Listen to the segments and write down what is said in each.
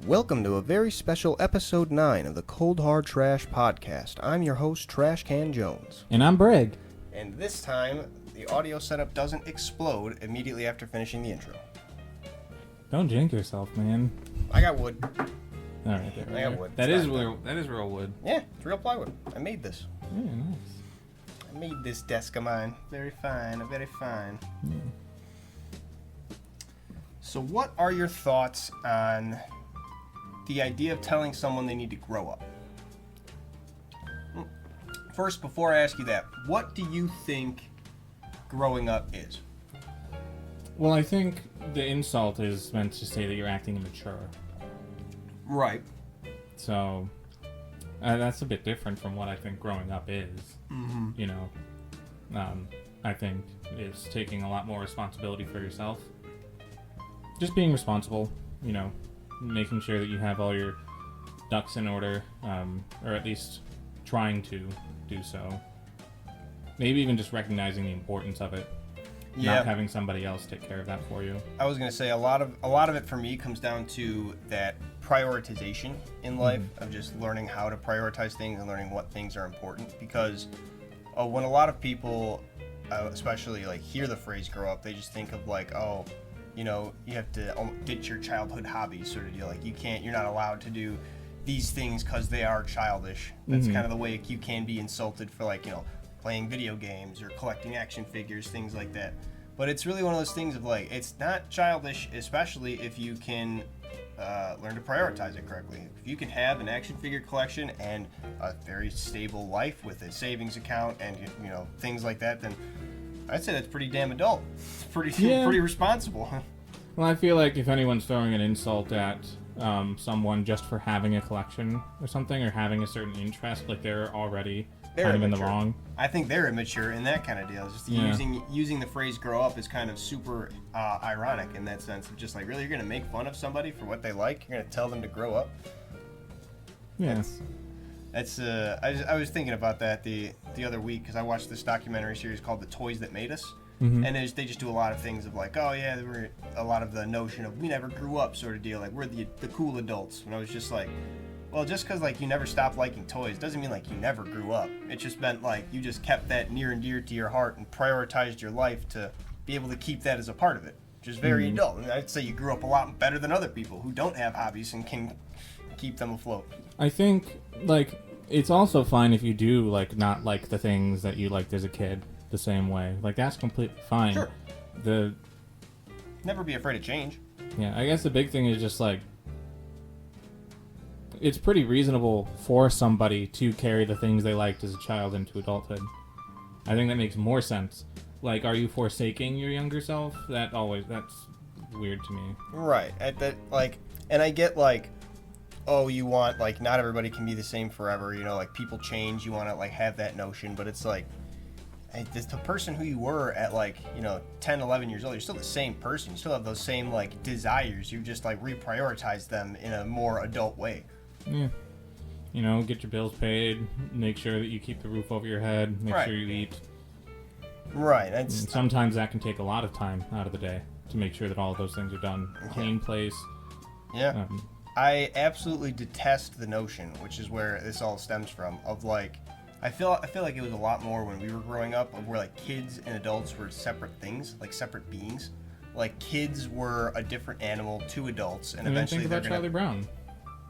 Welcome to a very special episode 9 of the Cold Hard Trash podcast. I'm your host, Trashcan Jones. And I'm Breg. And this time, the audio setup doesn't explode immediately after finishing the intro. Don't jinx yourself, man. I got wood. All right, there. I got wood. That is real wood. Yeah, it's real plywood. I made this. Yeah, nice. I made this desk of mine. Very fine, very fine. Yeah. So what are your thoughts on the idea of telling someone they need to grow up? First, before I ask you that, what do you think growing up is? Well, I think the insult is meant to say that you're acting immature. Right. So, that's a bit different from what I think growing up is. Mm-hmm. You know, I think it's taking a lot more responsibility for yourself. Just being responsible, you know, making sure that you have all your ducks in order, or at least trying to do so. Maybe even just recognizing the importance of it. Yeah. Not having somebody else take care of that for you. I was going to say a lot of it for me comes down to that prioritization in life, of just learning how to prioritize things and learning what things are important, because when a lot of people especially like hear the phrase grow up, they just think of like, oh, you know, you have to ditch your childhood hobbies sort of deal. Like you're not allowed to do these things because they are childish. That's kind of the way you can be insulted for, like, you know, playing video games or collecting action figures, things like that. But it's really one of those things of like, it's not childish, especially if you can learn to prioritize it correctly. If you can have an action figure collection and a very stable life with a savings account and, you know, things like that, then I'd say that's pretty damn adult. It's pretty responsible. Well, I feel like if anyone's throwing an insult at someone just for having a collection or something, or having a certain interest, like they're already kind of in the wrong. I think they're immature in that kind of deal. Just using the phrase grow up is kind of super ironic in that sense of just like, really, you're going to make fun of somebody for what they like? You're going to tell them to grow up? Yeah. That's I was thinking about that the other week because I watched this documentary series called The Toys That Made Us. And they just do a lot of things of like, oh yeah, there were a lot of the notion of we never grew up sort of deal, like we're the cool adults. And I was just like, well, just because like you never stopped liking toys doesn't mean like you never grew up. It just meant like you just kept that near and dear to your heart and prioritized your life to be able to keep that as a part of it, which is very adult. And I'd say you grew up a lot better than other people who don't have hobbies and can keep them afloat. I think like it's also fine if you do like not like the things that you liked as a kid the same way. Like that's completely fine. Sure. The never be afraid of change. Yeah, I guess the big thing is just like it's pretty reasonable for somebody to carry the things they liked as a child into adulthood. I think that makes more sense. Like, are you forsaking your younger self? That's weird to me. Right. And I get like, oh, you want like not everybody can be the same forever. You know, like people change. You want to like have that notion, but it's like the person who you were at like, you know, 10, 11 years old, you're still the same person. You still have those same like desires. You just like reprioritize them in a more adult way. Yeah. You know, get your bills paid, make sure that you keep the roof over your head, make sure you eat. Right. And sometimes that can take a lot of time out of the day to make sure that all of those things are done. Clean place. Yeah. I absolutely detest the notion, which is where this all stems from, of like, I feel like it was a lot more when we were growing up, of where like kids and adults were separate things, like separate beings. Like kids were a different animal to adults, and eventually think about Charlie Brown.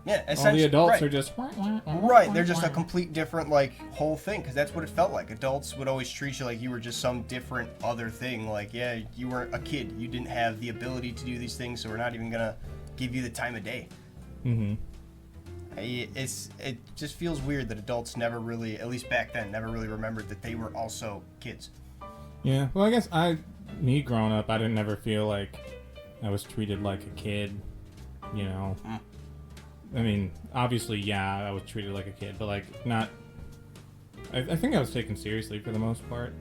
Yeah, essentially. All the adults are just right. They're just a complete different like whole thing, because that's what it felt like. Adults would always treat you like you were just some different other thing. Like, yeah, you weren't a kid. You didn't have the ability to do these things, so we're not even gonna give you the time of day. It just feels weird that adults never really, at least back then, never really remembered that they were also kids. Yeah. Well, I guess me growing up, I didn't ever feel like I was treated like a kid. You know. I mean, obviously, yeah, I was treated like a kid, but like not. I think I was taken seriously for the most part.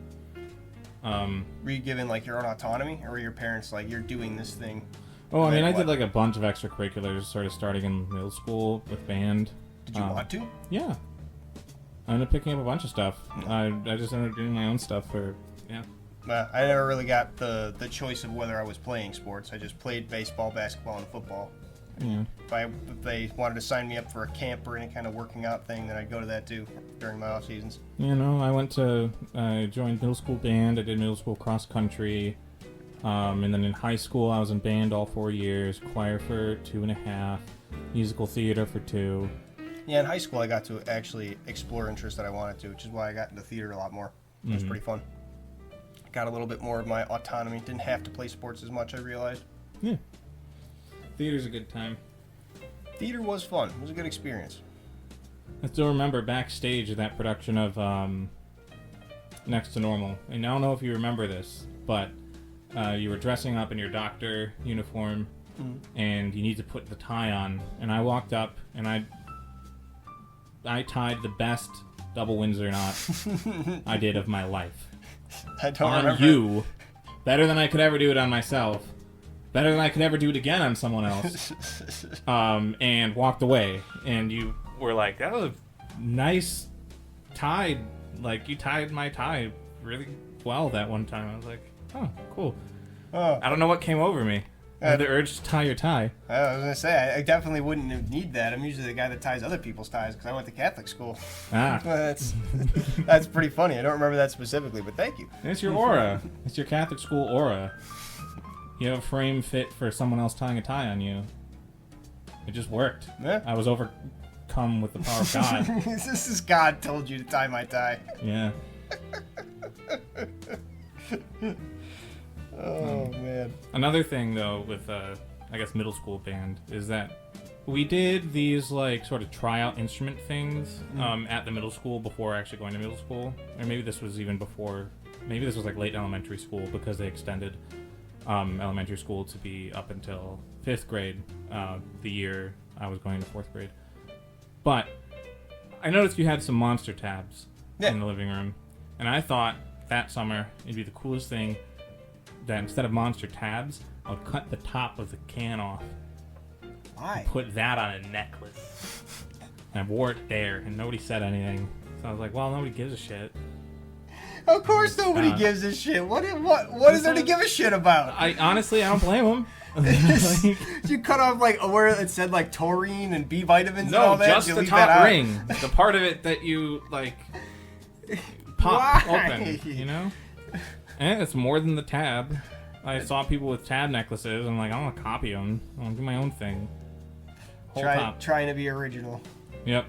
Were you given like your own autonomy, or were your parents like, you're doing this thing? Oh, I mean, I did like a bunch of extracurriculars, sort of starting in middle school with band. Did you want to? Yeah. I ended up picking up a bunch of stuff. I just ended up doing my own stuff yeah. I never really got the choice of whether I was playing sports. I just played baseball, basketball, and football. If they wanted to sign me up for a camp or any kind of working out thing, then I'd go to that too during my off seasons. I joined middle school band. I did middle school cross country. And then in high school, I was in band all 4 years, choir for 2.5, musical theater for 2. Yeah, in high school, I got to actually explore interests that I wanted to, which is why I got into theater a lot more. It was pretty fun. Got a little bit more of my autonomy. Didn't have to play sports as much, I realized. Yeah. Theater's a good time. Theater was fun. It was a good experience. I still remember backstage of that production of Next to Normal. And I don't know if you remember this, but you were dressing up in your doctor uniform, and you need to put the tie on. And I walked up, and I tied the best double Windsor knot I did of my life. I don't on remember. You, better than I could ever do it on myself. Better than I could ever do it again on someone else. And walked away. And you were like, that was a nice tie. Like, you tied my tie really well that one time. I was like, oh, cool. Oh. I don't know what came over me. I had the urge to tie your tie. I was going to say, I definitely wouldn't need that. I'm usually the guy that ties other people's ties because I went to Catholic school. Ah. That's pretty funny. I don't remember that specifically, but thank you. It's your aura. It's your Catholic school aura. You have a frame fit for someone else tying a tie on you. It just worked. Yeah. I was overcome with the power of God. This is God told you to tie my tie. Yeah. Oh, man. Another thing, though, with, I guess, middle school band, is that we did these, like, sort of tryout instrument things at the middle school before actually going to middle school. Or maybe this was even before, maybe this was, like, late elementary school because they extended elementary school to be up until 5th grade the year I was going to 4th grade. But I noticed you had some monster tabs in the living room. And I thought that summer it'd be the coolest thing that instead of monster tabs, I would cut the top of the can off. Why? And put that on a necklace. And I wore it there, and nobody said anything. So I was like, well, nobody gives a shit. Of course nobody gives a shit. What is there to give a shit about? Honestly, I don't blame them. You cut off like where it said like taurine and B vitamins and all that? No, just the top ring. The part of it that you like pop open, you know? And it's more than the tab. I saw people with tab necklaces. I'm like, I want to copy them. I want to do my own thing. Trying to be original. Yep.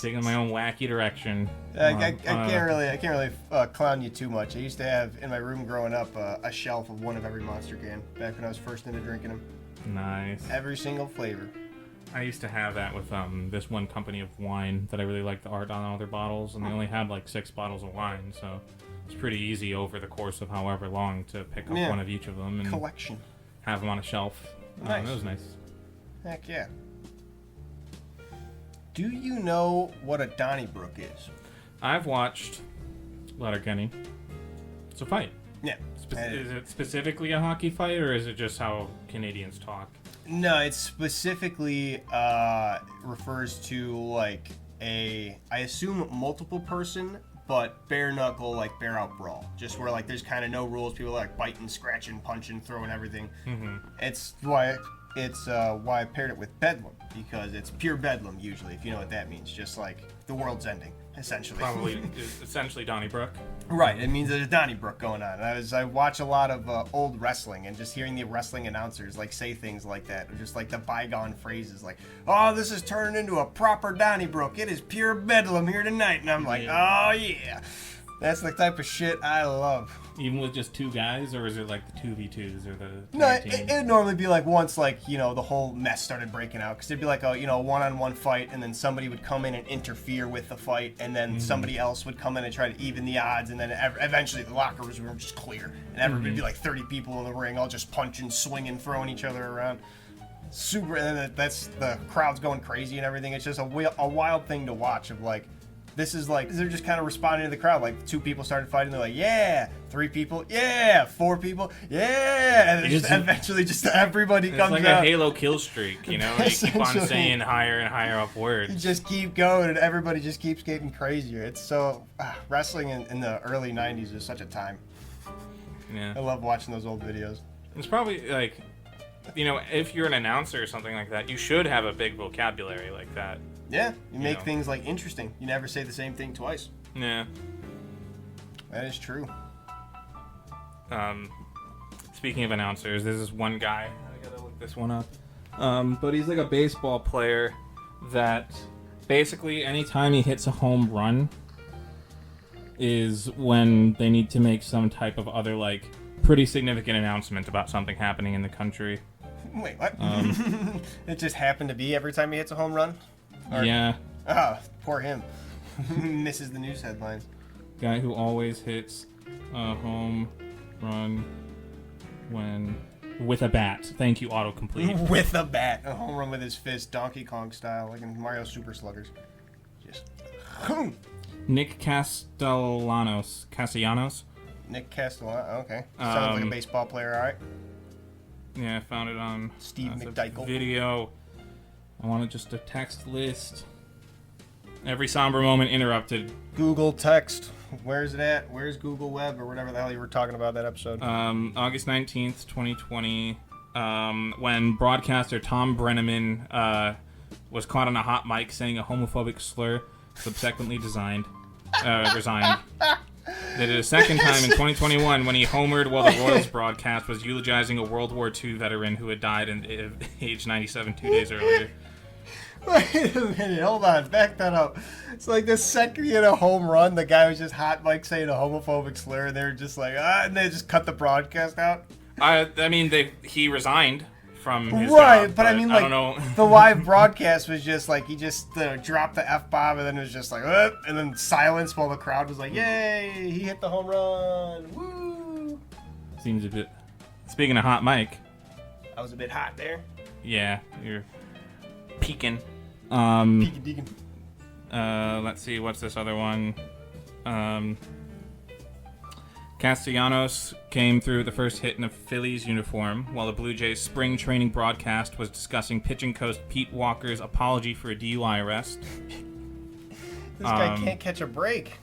Taking my own wacky direction. I can't really clown you too much. I used to have in my room growing up a shelf of one of every Monster can back when I was first into drinking them. Nice. Every single flavor. I used to have that with this one company of wine that I really liked the art on all their bottles, and they only had like 6 bottles of wine, so it's pretty easy over the course of however long to pick up one of each of them and collection. Have them on a shelf. Nice. That was nice. Heck yeah. Do you know what a Donnybrook is? I've watched Letterkenny. It's a fight. Yeah. Is it specifically a hockey fight, or is it just how Canadians talk? No, it specifically refers to like I assume multiple person, but bare knuckle, like bare out brawl. Just where like there's kind of no rules. People are like biting, scratching, punching, throwing everything. Mm-hmm. It's why I paired it with Bedlam, because it's pure Bedlam usually, if you know what that means. Just like the world's ending, essentially. Probably essentially Donnybrook. Right, it means there's a Donnybrook going on. I watch a lot of old wrestling, and just hearing the wrestling announcers like say things like that, or just like the bygone phrases like, "Oh, this is turning into a proper Donnybrook. It is pure Bedlam here tonight," and I'm like, "Oh yeah." That's the type of shit I love. Even with just 2 guys, or is it like the 2v2s or the No, it'd normally be like once like, you know, the whole mess started breaking out, because it'd be like a, you know, one-on-one fight, and then somebody would come in and interfere with the fight, and then somebody else would come in and try to even the odds, and then eventually the locker rooms were just clear, and everybody would be like 30 people in the ring, all just punching, swinging, throwing each other around. Super, and then that's the crowd's going crazy and everything. It's just a wild thing to watch of like, this is like, they're just kind of responding to the crowd. Like 2 people started fighting, they're like, yeah. 3 people, yeah. 4 people, yeah. And just eventually just everybody comes out. It's like a Halo kill streak, you know? You keep on saying higher and higher up words. You just keep going, and everybody just keeps getting crazier. It's so, wrestling in the early 90s is such a time. Yeah. I love watching those old videos. It's probably like, if you're an announcer or something like that, you should have a big vocabulary like that. Yeah, you make things like interesting. You never say the same thing twice. Yeah. That is true. Speaking of announcers, there's this one guy. I gotta look this one up. But he's like a baseball player that basically anytime he hits a home run is when they need to make some type of other like pretty significant announcement about something happening in the country. Wait, what? It just happened to be every time he hits a home run? Yeah. Oh, poor him. Misses the news headlines. Guy who always hits a home run with a bat. Thank you, autocomplete. With a bat. A home run with his fist, Donkey Kong style, like in Mario Super Sluggers. Just... NIck Castellanos. NIck Castellanos, okay. Sounds like a baseball player, alright. Yeah, I found it on Steve McDykel. Video. I wanted just a text list. Every somber moment interrupted. Google text. Where's it at? Where's Google Web or whatever the hell you were talking about that episode? August 19th, 2020, when broadcaster Tom Brenneman was caught on a hot mic saying a homophobic slur, subsequently resigned. They did a second time in 2021 when he homered while the Royals broadcast was eulogizing a World War II veteran who had died at age 97 2 days earlier. Wait a minute, hold on, back that up. It's like the second he hit a home run, the guy was just hot mic saying a homophobic slur, and they were just like, and they just cut the broadcast out. I mean, he resigned from his right, job, but I mean, I like, don't know. The live broadcast was just like, he just dropped the F-bomb, and then it was just like, and then silence while the crowd was like, yay, he hit the home run, woo. Seems a bit... Speaking of hot mic. I was a bit hot there. Yeah, you're peeking. Peeking. Let's see, what's this other one? Castellanos came through the first hit in a Phillies uniform, while the Blue Jays spring training broadcast was discussing pitching coach Pete Walker's apology for a DUI arrest. This guy can't catch a break.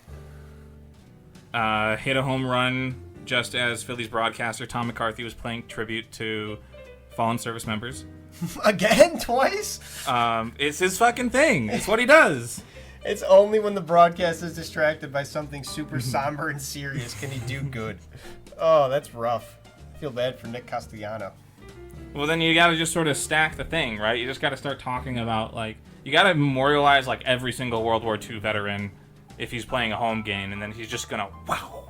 Hit a home run just as Phillies broadcaster Tom McCarthy was playing tribute to fallen service members. Again? Twice? It's his fucking thing. It's what he does. It's only when the broadcast is distracted by something super somber and serious can he do good. Oh, that's rough. I feel bad for Nick Castellanos. Well, then you gotta just sort of stack the thing, right? You just gotta start talking about, like... You gotta memorialize, like, every single World War II veteran if he's playing a home game, and then he's just gonna... Wow.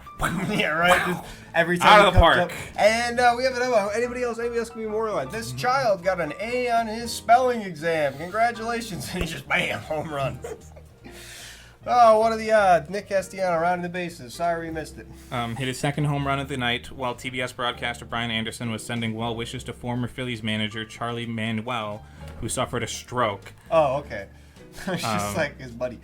Yeah, right. Wow. Every time out of the park. Up, and we have anybody else can be memorialized. This child got an A on his spelling exam. Congratulations. And he just, bam, home run. Oh, what are the odds? Nick Castellanos rounding the bases. Sorry we missed it. Hit his second home run of the night while TBS broadcaster Brian Anderson was sending well wishes to former Phillies manager Charlie Manuel, who suffered a stroke. Oh, okay. It's just like his buddy.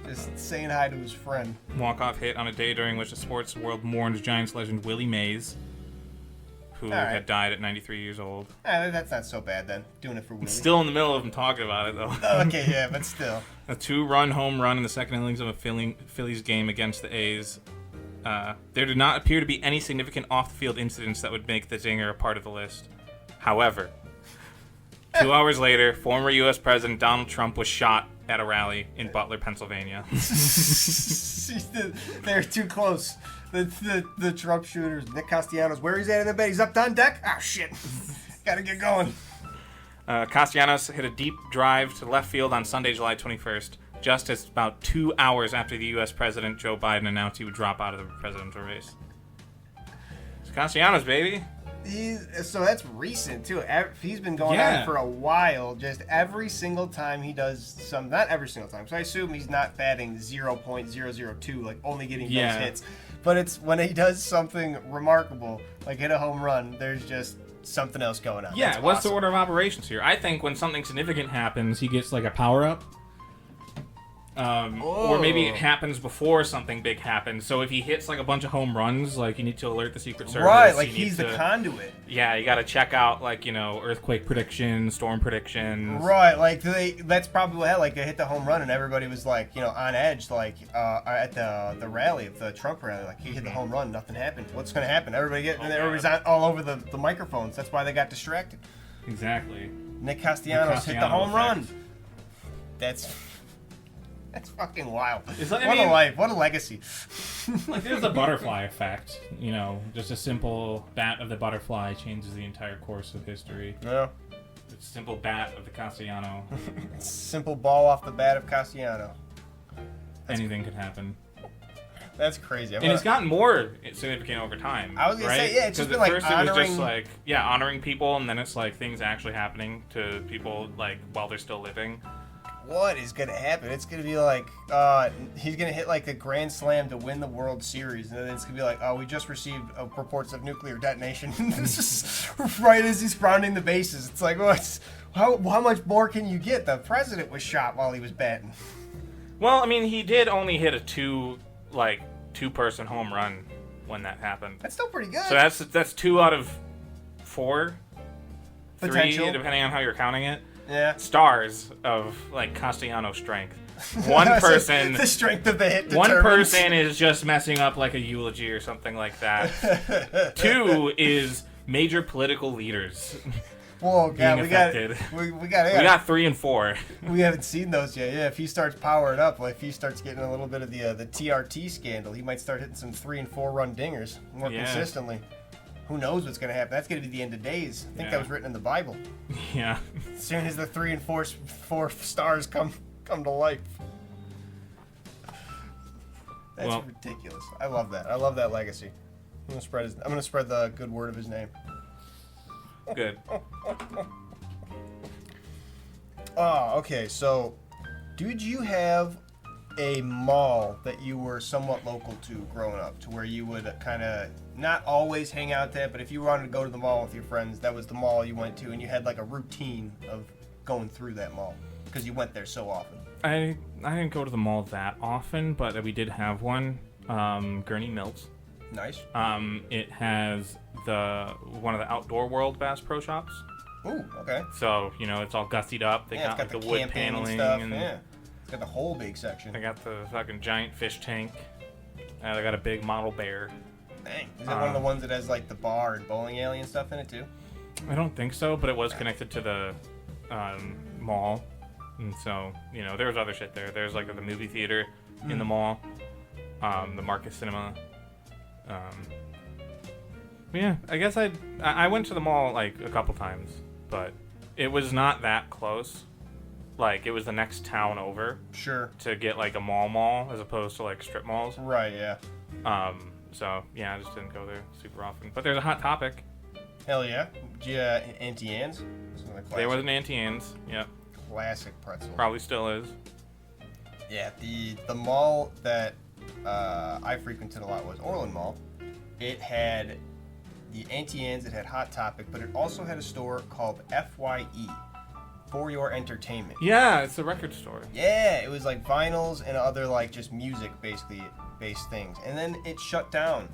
Just saying hi to his friend. Walk-off hit on a day during which the sports world mourned Giants legend Willie Mays, who had died at 93 years old. That's not so bad then. Doing it for Willie. Still in the middle of him talking about it, though. Okay, yeah, but still. A 2-run home run in the second innings of a Phillies game against the A's. There did not appear to be any significant off-the-field incidents that would make the zinger a part of the list. However, 2 hours later, former U.S. President Donald Trump was shot at a rally in Butler, Pennsylvania. They're too close. The Trump shooters. Nick Castellanos, where he's at in the bed? He's up on deck? Oh, shit. Gotta get going. Castellanos hit a deep drive to left field on Sunday, July 21st, just as about 2 hours after the U.S. President Joe Biden announced he would drop out of the presidential race. It's Castellanos, baby. So that's recent, too. He's been going on for a while. Just every single time he does some... Not every single time. So I assume he's not batting 0.002, like only getting base hits. But it's when he does something remarkable, like hit a home run, there's just something else going on. Yeah, what's the order of operations here? I think when something significant happens, he gets like a power-up. Or maybe it happens before something big happens. So if he hits like a bunch of home runs, like you need to alert the Secret Service. Right, like he's the conduit. Yeah, you got to check out like earthquake predictions, storm predictions. Right, like that's probably what happened. Like they hit the home run and everybody was like on edge, like at the rally of the Trump rally. Like he hit the home run, nothing happened. What's going to happen? Everybody's all over the microphones. That's why they got distracted. Exactly. NIck Castellanos hit the home run. That's fucking wild. What a life. What a legacy. Like, there's a butterfly effect. Just a simple bat of the butterfly changes the entire course of history. Yeah. It's a simple bat of the Castellano. Simple ball off the bat of Castellano. Anything could happen. That's crazy. And it's gotten more significant over time. I was going to say, yeah, it's just been like first it was just like, honoring people, and then it's like things actually happening to people like while they're still living. What is going to happen? It's going to be like, he's going to hit like the Grand Slam to win the World Series, and then it's going to be like, oh, we just received reports of nuclear detonation. This is right as he's rounding the bases. It's like, how much more can you get? The president was shot while he was batting. Well, I mean, he did only hit a two-person home run when that happened. That's still pretty good. So that's 2 out of 4, potential, 3, depending on how you're counting it. Yeah. Stars of like Castellano strength. One person, the strength of the hit. One person is just messing up like a eulogy or something like that. 2 is major political leaders. Whoa, God, we got 3 and 4. We haven't seen those yet. Yeah, if he starts powering up, like if he starts getting a little bit of the TRT scandal, he might start hitting some 3 and 4 run dingers more consistently. Who knows what's going to happen? That's going to be the end of days. I think that was written in the Bible. Yeah. As soon as the 3 and 4 stars come to life. That's ridiculous. I love that. I love that legacy. I'm gonna spread the good word of his name. Good. Okay. So, did you have a mall that you were somewhat local to growing up, to where you would kind of not always hang out there, but if you wanted to go to the mall with your friends, that was the mall you went to, and you had like a routine of going through that mall because you went there so often? I didn't go to the mall that often, but we did have one. Gurney Mills. Nice. It has one of the Outdoor World Bass Pro Shops. Ooh, okay. So it's all gussied up. They got like the wood paneling and it's got the whole big section. They got the fucking giant fish tank. They got a big model bear. Dang. Is that one of the ones that has like the bar and bowling alley and stuff in it too? I don't think so, but it was connected to the mall. And so, there was other shit there. There's like the movie theater in the mall, the Marcus Cinema. Yeah, I guess I went to the mall like a couple times, but it was not that close. Like, it was the next town over. Sure. To get like a mall as opposed to like strip malls. Right, yeah. So, yeah, I just didn't go there super often. But there's a Hot Topic. Hell yeah. Auntie Anne's? There was an Auntie Anne's, yep. Classic pretzel. Probably still is. Yeah, the mall that I frequented a lot was Orland Mall. It had the Auntie Anne's, it had Hot Topic, but it also had a store called FYE, For Your Entertainment. Yeah, it's a record store. Yeah, it was like vinyls and other like just music basically based things. And then it shut down,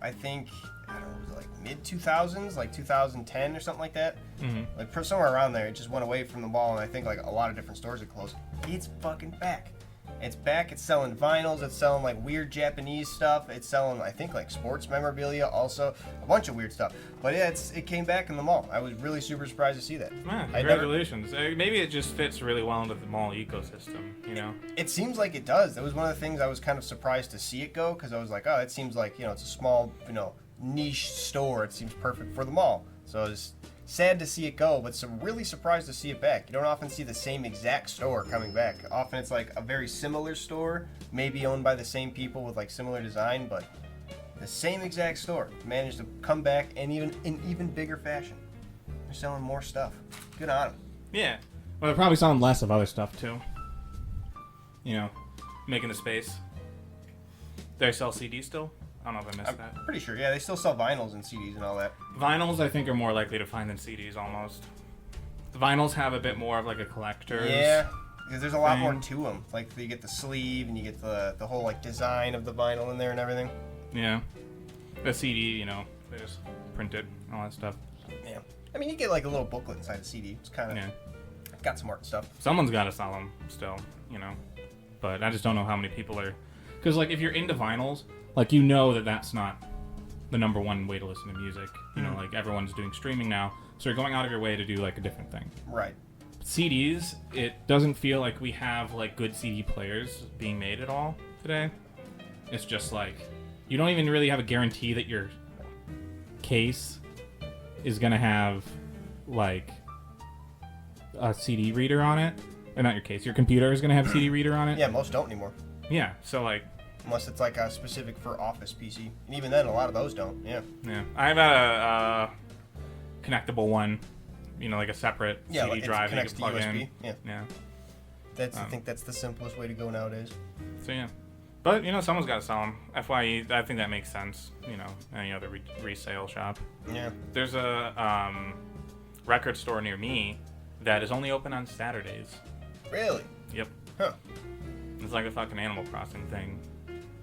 I think, I don't know, was it like mid-2000s, like 2010 or something like that. Mm-hmm. Like somewhere around there, it just went away from the mall, and I think like a lot of different stores had closed. It's fucking back. It's back. It's selling vinyls. It's selling like weird Japanese stuff. It's selling, I think, like sports memorabilia also. A bunch of weird stuff. But yeah, it came back in the mall. I was really super surprised to see that. Man, congratulations. Maybe it just fits really well into the mall ecosystem, It seems like it does. That was one of the things I was kind of surprised to see it go, because I was like, oh, it seems like, it's a small, niche store. It seems perfect for the mall. So I was sad to see it go, but really surprised to see it back. You don't often see the same exact store coming back. Often it's like a very similar store, maybe owned by the same people with like similar design, but the same exact store managed to come back and in even bigger fashion. They're selling more stuff. Good on them. Yeah. Well, they're probably selling less of other stuff too. Making the space. Do they sell CDs still? I don't know if I missed that. I'm pretty sure, yeah. They still sell vinyls and CDs and all that. Vinyls, I think, are more likely to find than CDs, almost. The vinyls have a bit more of, like, a collector's Because there's a lot more to them. Like you get the sleeve and you get the whole like design of the vinyl in there and everything. Yeah. The CD, you know, they just print it, all that stuff. Yeah. I mean, you get like a little booklet inside the CD. It's kind of got some art stuff. Someone's got to sell them still, you know. But I just don't know how many people are. Because like if you're into vinyls, like you know that that's not the number one way to listen to music. You know, like everyone's doing streaming now, so you're going out of your way to do like a different thing. Right. CDs, it doesn't feel like we have like good CD players being made at all today. It's just like you don't even really have a guarantee that your case is gonna have like a CD reader on it. Or not your case, your computer is gonna have a CD reader on it. Yeah, most don't anymore. Yeah, so like unless it's like a specific for office PC, and even then, a lot of those don't. Yeah. Yeah, I have a connectable one. You know, like a separate CD like drive it you can plug USB. in. Yeah. I think that's the simplest way to go nowadays. So yeah, but you know, someone's got to sell them. FYE, I think that makes sense. You know, any other resale shop. Yeah. There's a record store near me that is only open on Saturdays. Really? Yep. Huh. It's like a fucking Animal Crossing thing.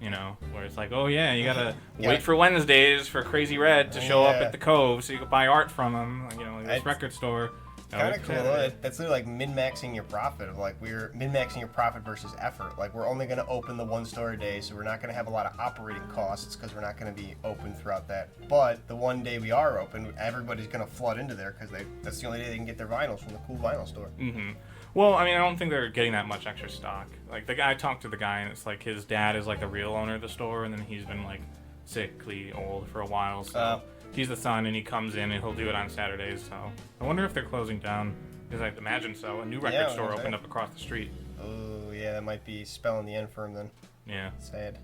You know, where it's like, oh yeah, you gotta Yeah. wait for Wednesdays for Crazy Red to show up at the Cove so you can buy art from him. You know, like this record store. Kind of cool. That's literally like min-maxing your profit. Of like we're min-maxing your profit versus effort. Like we're only going to open the one store a day, so we're not going to have a lot of operating costs because we're not going to be open throughout that. But the one day we are open, everybody's going to flood into there because that's the only day they can get their vinyls from the cool vinyl store. Mm-hmm. Well, I mean, I don't think they're getting that much extra stock. Like the guy I talked to, the guy, and it's like his dad is like the real owner of the store, and then he's been like sickly old for a while, so he's the son, and he comes in and he'll do it on Saturdays. So I wonder if they're closing down, because I'd imagine so. A new record store opened up across the street. Oh yeah, that might be spelling the end for him then. Yeah. Sad.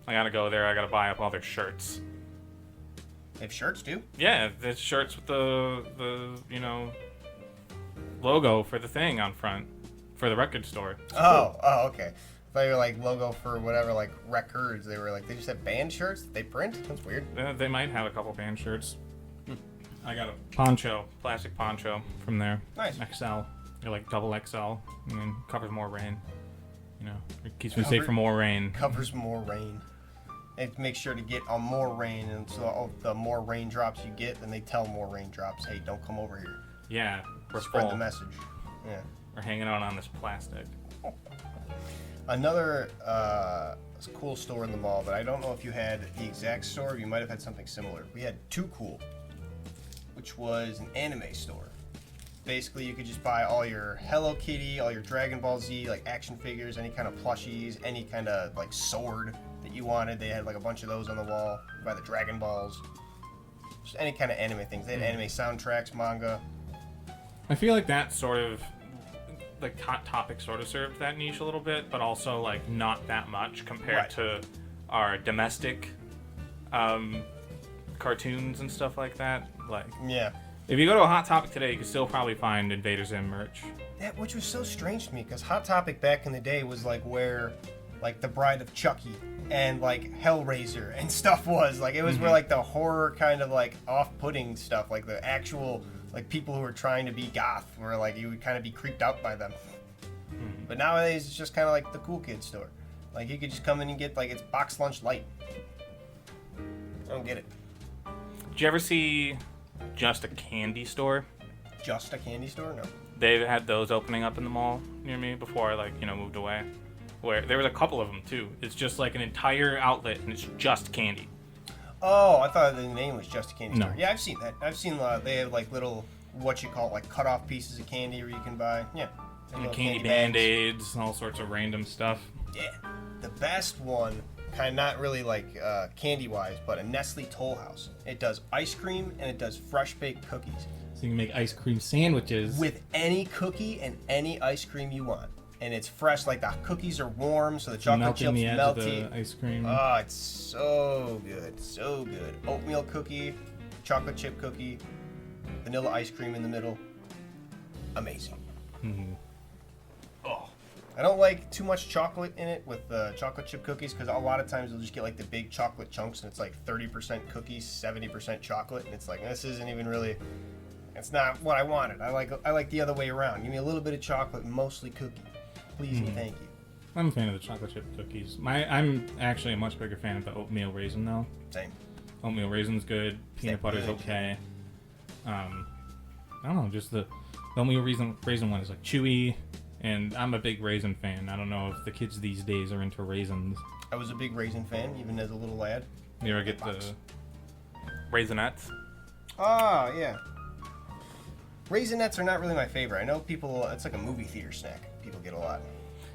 I gotta go there. I gotta buy up all their shirts. They have shirts too? Yeah, the shirts with the you know, logo for the thing on front for the record store. Oh, okay. I thought you were like logo for whatever, like records. They were like, they just have band shirts that they print? That's weird. They might have a couple band shirts. I got a poncho, plastic poncho from there. Nice. XL. They're like double XL, and then covers more rain. You know, it keeps me safe from more rain. Covers more rain. They make sure to get on more rain, and so the more raindrops you get, then they tell more raindrops, hey, don't come over here. Yeah, we're spread full. the message. Yeah. We're hanging out on this plastic. Another cool store in the mall, but I don't know if you had the exact store. You might have had something similar. We had Too Cool, which was an anime store. Basically, you could just buy all your Hello Kitty, all your Dragon Ball Z, like action figures, any kind of plushies, any kind of like sword that you wanted. They had like a bunch of those on the wall. You buy the Dragon Balls, just any kind of anime things. They had anime soundtracks, manga. I feel like that sort of, like Hot Topic sort of served that niche a little bit, but also like not that much compared to our domestic cartoons and stuff like that. Like, yeah. If you go to a Hot Topic today, you can still probably find Invader Zim merch. That, which was so strange to me, because Hot Topic back in the day was like where, like the Bride of Chucky and like Hellraiser and stuff was. Like it was where like the horror kind of like off-putting stuff, like the actual like people who were trying to be goth, where like you would kind of be creeped out by them. But nowadays it's just kind of like the cool kid store. Like you could just come in and get like it's box lunch light. I don't get it. Did you ever see Just a Candy Store? Just a candy store? No. They had those opening up in the mall near me before I moved away. Where there was a couple of them too. It's just like an entire outlet and it's just candy. Oh, I thought the name was Just a Candy No. Store. Yeah, I've seen that. I've seen they have like little what you call like cut off pieces of candy where you can buy. Yeah. And candy Band-Aids and all sorts of random stuff. Yeah. The best one, kind of not really like candy wise, but a Nestle Toll House. It does ice cream and it does fresh baked cookies. So you can make ice cream sandwiches. With any cookie and any ice cream you want. And it's fresh, like the cookies are warm, so the chocolate chips the edge melty. of the ice cream. Oh, it's so good, so good. Oatmeal cookie, chocolate chip cookie, vanilla ice cream in the middle. Amazing. Oh, I don't like too much chocolate in it with the chocolate chip cookies because a lot of times you'll just get like the big chocolate chunks and it's like 30% cookies, 70% chocolate, and it's like this isn't even really. It's not what I wanted. I like the other way around. Give me a little bit of chocolate, mostly cookie. Please and thank you. I'm a fan of the chocolate chip cookies. I'm actually a much bigger fan of the oatmeal raisin, though. Same. Oatmeal raisin's good. Peanut butter's okay. I don't know, just the oatmeal raisin one is like chewy, and I'm a big raisin fan. I don't know if the kids these days are into raisins. I was a big raisin fan, even as a little lad. You ever get the Raisinets? Oh, yeah. Raisinets are not really my favorite. I know people, it's like a movie theater snack. People get a lot.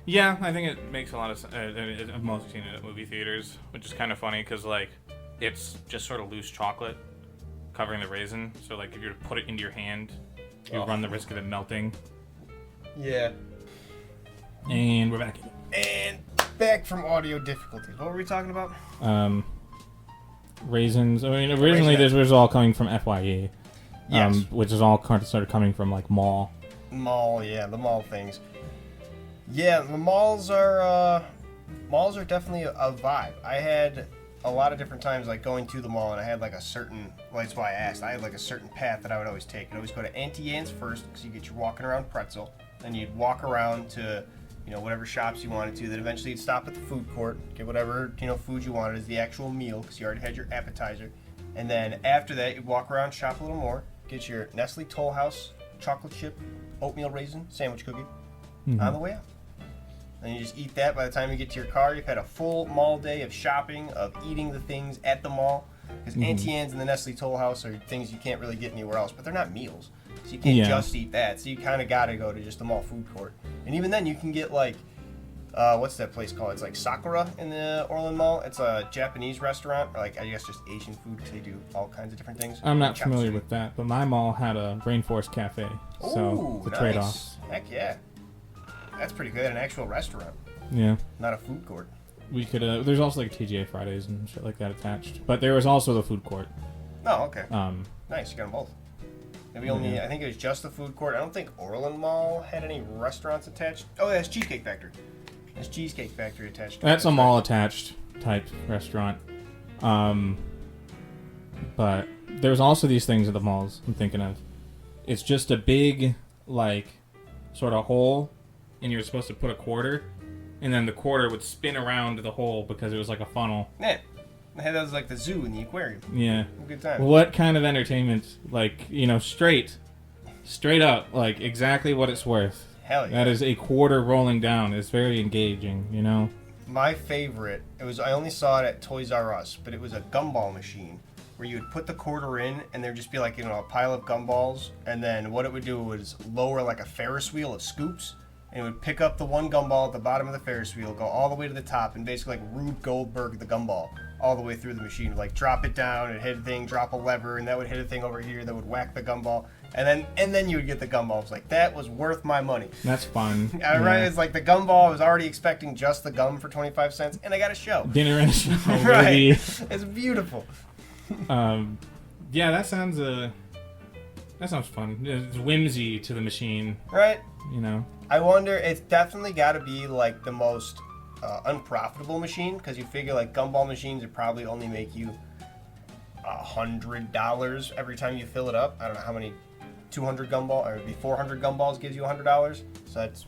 Yeah, I think it makes a lot of sense. I've mostly seen it at movie theaters, which is kind of funny because, like, it's just sort of loose chocolate covering the raisin. So, like, if you were to put it into your hand, you run the risk of it melting. Yeah. And we're back. And back from audio difficulties. What were we talking about? Raisins. I mean, originally this was all coming from FYE. Yes. Which is all started coming from, like, mall. Mall, yeah, the mall things. Yeah, the malls are definitely a vibe. I had a lot of different times, like, going to the mall, and I had, like, a certain, well, that's why I asked, I had, like, a certain path that I would always take. I'd always go to Auntie Anne's first, because you get your walking around pretzel, then you'd walk around to, you know, whatever shops you wanted to, then eventually you'd stop at the food court, get whatever, you know, food you wanted as the actual meal, because you already had your appetizer, and then after that, you'd walk around, shop a little more, get your Nestle Toll House chocolate chip oatmeal raisin sandwich cookie on the way out. Then you just eat that. By the time you get to your car, you've had a full mall day of shopping, of eating the things at the mall. Because Auntie Anne's and the Nestle Toll House are things you can't really get anywhere else, but they're not meals. So you can't just eat that. So you kind of got to go to just the mall food court. And even then, you can get, like, what's that place called? It's like Sakura in the Orland Mall. It's a Japanese restaurant, or, like, I guess just Asian food, because they do all kinds of different things. I'm not familiar with that, but my mall had a Rainforest Cafe. So the trade-offs. Heck yeah. That's pretty good. An actual restaurant. Yeah. Not a food court. We could. There's also like TGA Fridays and shit like that attached. But there was also the food court. Oh, okay. Nice. You got them both. Maybe only. I think it was just the food court. I don't think Orland Mall had any restaurants attached. Oh, that's Cheesecake Factory. There's Cheesecake Factory attached. That's a mall attached type restaurant. But there's also these things at the malls I'm thinking of. It's just a big, like, sort of hole, and you're supposed to put a quarter, and then the quarter would spin around the hole because it was like a funnel. Yeah. That was like the zoo in the aquarium. Yeah. Good time. What kind of entertainment? Like, you know, straight up, like, exactly what it's worth. Hell yeah. That is a quarter rolling down. It's very engaging, you know? My favorite, I only saw it at Toys R Us, but it was a gumball machine where you would put the quarter in and there'd just be like, you know, a pile of gumballs, and then what it would do was lower like a Ferris wheel of scoops, and it would pick up the one gumball at the bottom of the Ferris wheel, go all the way to the top, and basically like Rube Goldberg the gumball all the way through the machine. Like drop it down, and hit a thing, drop a lever, and that would hit a thing over here that would whack the gumball, and then you would get the gumball. It was like, that was worth my money. That's fun. Right? It's like the gumball, I was already expecting just the gum for 25 cents, and I got a show. Dinner and a show, Right. baby. It's beautiful. Yeah, that sounds fun. It's whimsy to the machine, Right? you know? I wonder, it's definitely got to be like the most unprofitable machine, because you figure like gumball machines would probably only make you $100 every time you fill it up. I don't know how many, 200 gumball, or it'd be 400 gumballs gives you $100. So that's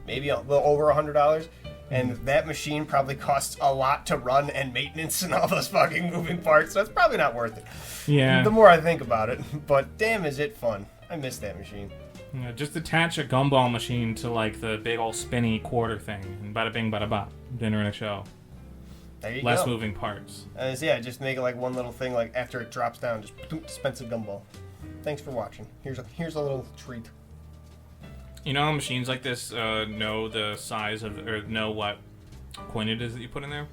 maybe a little over $100. And that machine probably costs a lot to run and maintenance and all those fucking moving parts. So it's probably not worth it. Yeah. The more I think about it. But damn, is it fun. I miss that machine. Yeah, just attach a gumball machine to, like, the big old spinny quarter thing, and bada bing, bada bop. Dinner and a show. There you Less go. moving parts. Yeah, just make it like one little thing, like after it drops down, just dispense a gumball. Thanks for watching. Here's a little treat. You know how machines like this know the size of, or know what coin it is that you put in there?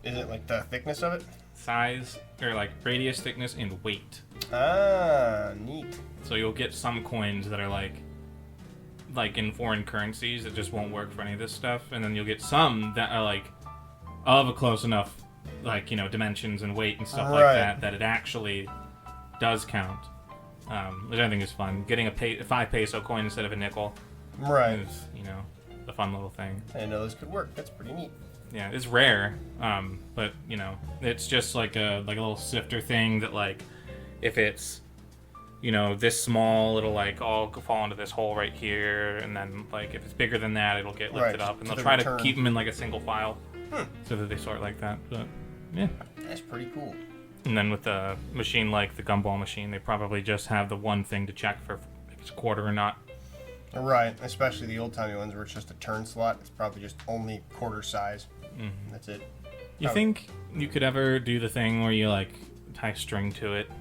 Is it like the thickness of it? Size, or like radius, thickness, and weight. Ah, neat. So you'll get some coins that are like in foreign currencies that just won't work for any of this stuff, and then you'll get some that are like of a close enough, like, you know, dimensions and weight and stuff like that it actually does count. Which I think is fun. Getting a 5 peso coin instead of a nickel. Right. Is, you know, a fun little thing. I didn't know this could work. That's pretty neat. Yeah, it's rare, but, you know, it's just like a little sifter thing that, like, if it's you know, this small, it'll like all fall into this hole right here, and then like if it's bigger than that, it'll get lifted Right, up, and to they'll the try return. to keep them in like a single file, so that they sort like that. But yeah, That's pretty cool. and then with a machine like the gumball machine, they probably just have the one thing to check for if it's a quarter or not. Right, especially the old-timey ones where it's just a turn slot. It's probably just only quarter size. That's it. You think you could ever do the thing where you like tie string to it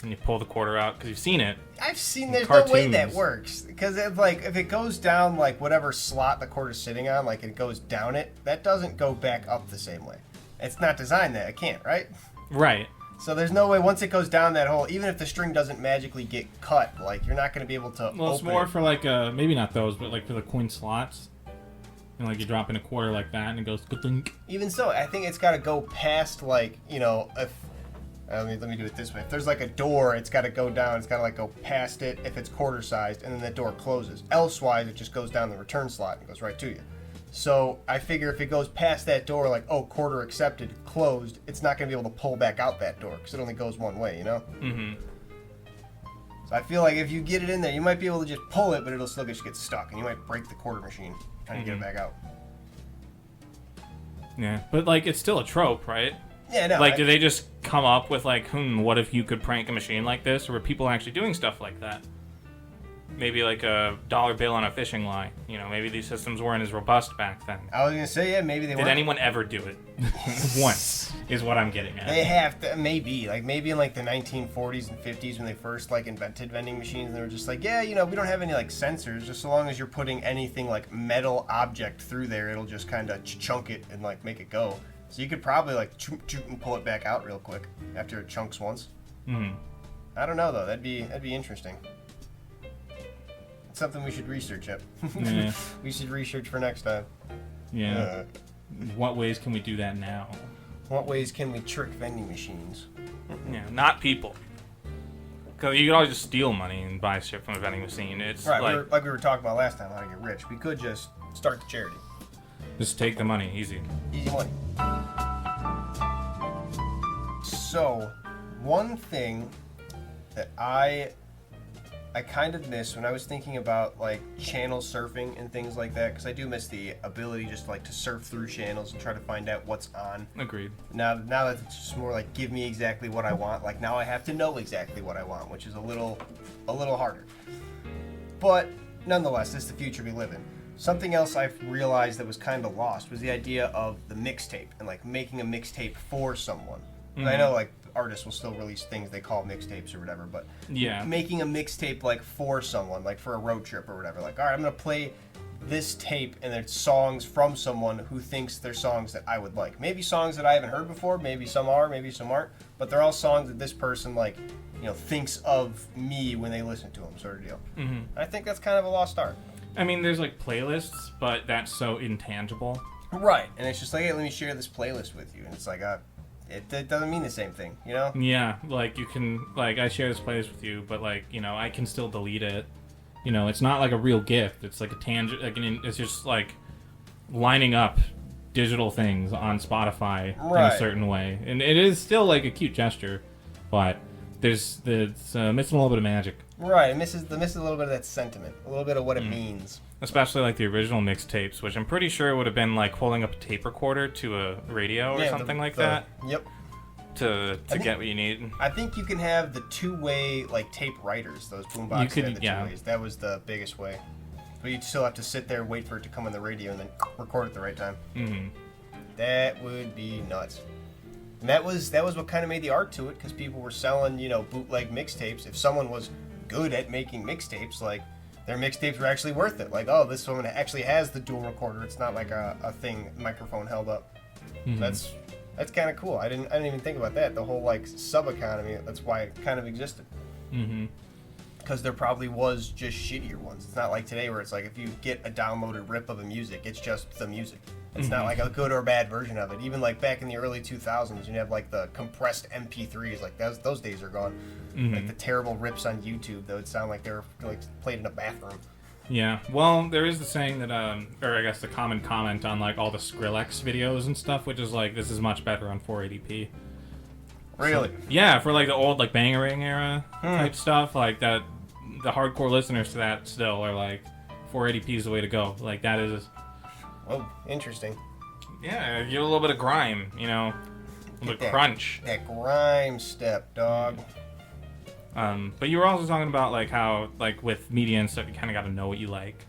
and you pull the quarter out? Because you've seen it. I've seen there's no way that cartoons. works. Because if it goes down like whatever slot the quarter's sitting on, like it goes down it, that doesn't go back up the same way. It's not designed that. It can't, right? Right. So there's no way once it goes down that hole, even if the string doesn't magically get cut, like you're not going to be able to Well, it's open more it. for like maybe not those, but like for the coin slots. And like you drop in a quarter like that, and it goes ka-dunk. Even so, I think it's got to go past like, you know, if let me do it this way. If there's like a door, it's got to go down. It's got to like go past it if it's quarter sized, and then the door closes. Elsewise, it just goes down the return slot and goes right to you. So I figure if it goes past that door, like, oh, quarter accepted, closed, it's not going to be able to pull back out that door because it only goes one way, you know? Mm-hmm. So I feel like if you get it in there, you might be able to just pull it, but it'll still just get stuck, and you might break the quarter machine trying to get it back out. Yeah, but like it's still a trope, right? Yeah, no. Like, do they just come up with like, what if you could prank a machine like this, or were people actually doing stuff like that? Maybe like a dollar bill on a fishing line. You know, maybe these systems weren't as robust back then. I was going to say, yeah, maybe they Did weren't. anyone ever do it? Once, is what I'm getting at. They have to, maybe in like the 1940s and 50s when they first like invented vending machines, and they were just like, yeah, you know, we don't have any like sensors, just so long as you're putting anything like metal object through there, it'll just kind of chunk it and like make it go. So you could probably like choot and pull it back out real quick after it chunks once. I don't know though, that'd be interesting. It's something we should research up. Yeah. We should research for next time. Yeah. What ways can we do that now? What ways can we trick vending machines? Yeah, not people. Because you can always just steal money and buy shit from a vending machine. It's Right, like we were talking about last time, how to get rich. We could just start the charity. just take the money, easy. Easy money. So, one thing that I kind of miss when I was thinking about like channel surfing and things like that, because I do miss the ability just like to surf through channels and try to find out what's on. Agreed. Now that it's just more like give me exactly what I want. Like now I have to know exactly what I want, which is a little harder. But nonetheless, this is the future we live in. Something else I've realized that was kind of lost was the idea of the mixtape and like making a mixtape for someone. Mm-hmm. I know like artists will still release things they call mixtapes or whatever, but yeah, making a mixtape like for someone, like for a road trip or whatever. Like, all right, I'm gonna play this tape and it's songs from someone who thinks they're songs that I would like. Maybe songs that I haven't heard before, maybe some are, maybe some aren't, but they're all songs that this person like, you know, thinks of me when they listen to them, sort of deal. Mm-hmm. I think that's kind of a lost art. I mean, there's like playlists, but that's so intangible. Right, and it's just like, hey, let me share this playlist with you, and it's like, it doesn't mean the same thing, you know? Yeah, like you can, like I share this playlist with you, but like, you know, I can still delete it. You know, it's not like a real gift. It's like a like it's just like lining up digital things on Spotify in a certain way, and it is still like a cute gesture, but it's missing a little bit of magic. Right, it misses a little bit of that sentiment, a little bit of what it means. Especially like the original mixtapes, which I'm pretty sure would have been like holding up a tape recorder to a radio or something like that. Yep. To get what you need. I think you can have the two-way like tape writers, those boomboxes that had the two ways. That was the biggest way. But you'd still have to sit there, wait for it to come on the radio, and then record at the right time. Mm-hmm. That would be nuts. And that was what kind of made the art to it, because people were selling, you know, bootleg mixtapes. If someone was good at making mixtapes, like their mixtapes were actually worth it. Like, oh, this one actually has the dual recorder. It's not like a thing microphone held up. Mm-hmm. That's kind of cool. I didn't even think about that. The whole like sub economy. That's why it kind of existed. Mm-hmm. Because there probably was just shittier ones. It's not like today where it's like if you get a downloaded rip of a music, it's just the music. It's not like a good or bad version of it. Even like back in the early 2000s, you have like the compressed MP3s. Like those days are gone. Mm-hmm. Like the terrible rips on YouTube that would sound like they were like played in a bathroom. Yeah. Well, there is the saying that, or I guess the common comment on like all the Skrillex videos and stuff, which is like this is much better on 480p. Really? Yeah, for like the old like Bangarang era type stuff, like that. The hardcore listeners to that still are like 480p is the way to go. Like that is. Oh, interesting. Yeah, get a little bit of grime, you know, a little bit of crunch. That grime step, dog. But you were also talking about like how like with media and stuff, you kind of got to know what you like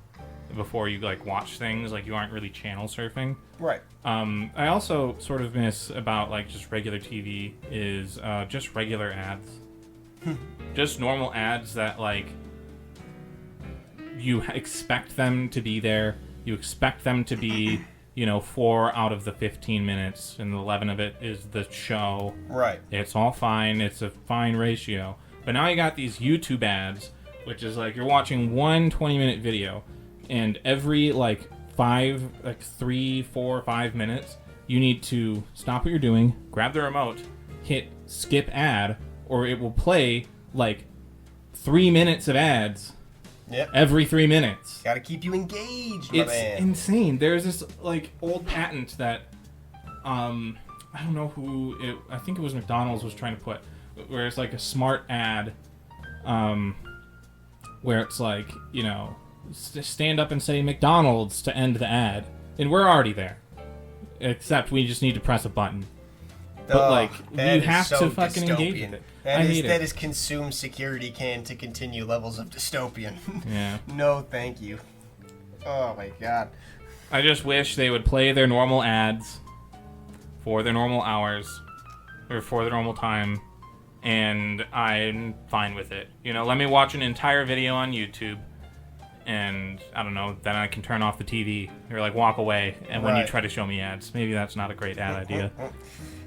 before you like watch things. Like you aren't really channel surfing. Right. I also sort of miss about like just regular TV is just regular ads. Just normal ads that like you expect them to be there. You expect them to be, you know, 4 out of the 15 minutes, and 11 of it is the show. Right. It's all fine. It's a fine ratio. But now you got these YouTube ads, which is like you're watching one 20-minute video, and every like 3, 4, 5 minutes, you need to stop what you're doing, grab the remote, hit skip ad, or it will play like 3 minutes of ads. Yep. Every 3 minutes. Gotta keep you engaged, my man. It's insane. There's this like old patent that I don't know who it, I think it was McDonald's was trying to put, where it's like a smart ad where it's like, you know, stand up and say McDonald's to end the ad, and we're already there, except we just need to press a button. But like you have to fucking engage with it. That is consume security can to continue levels of dystopian. Yeah. No, thank you. Oh my god. I just wish they would play their normal ads for their normal hours or for their normal time, and I'm fine with it. You know, let me watch an entire video on YouTube, and I don't know, then I can turn off the TV or like walk away. And when you try to show me ads, maybe that's not a great ad idea.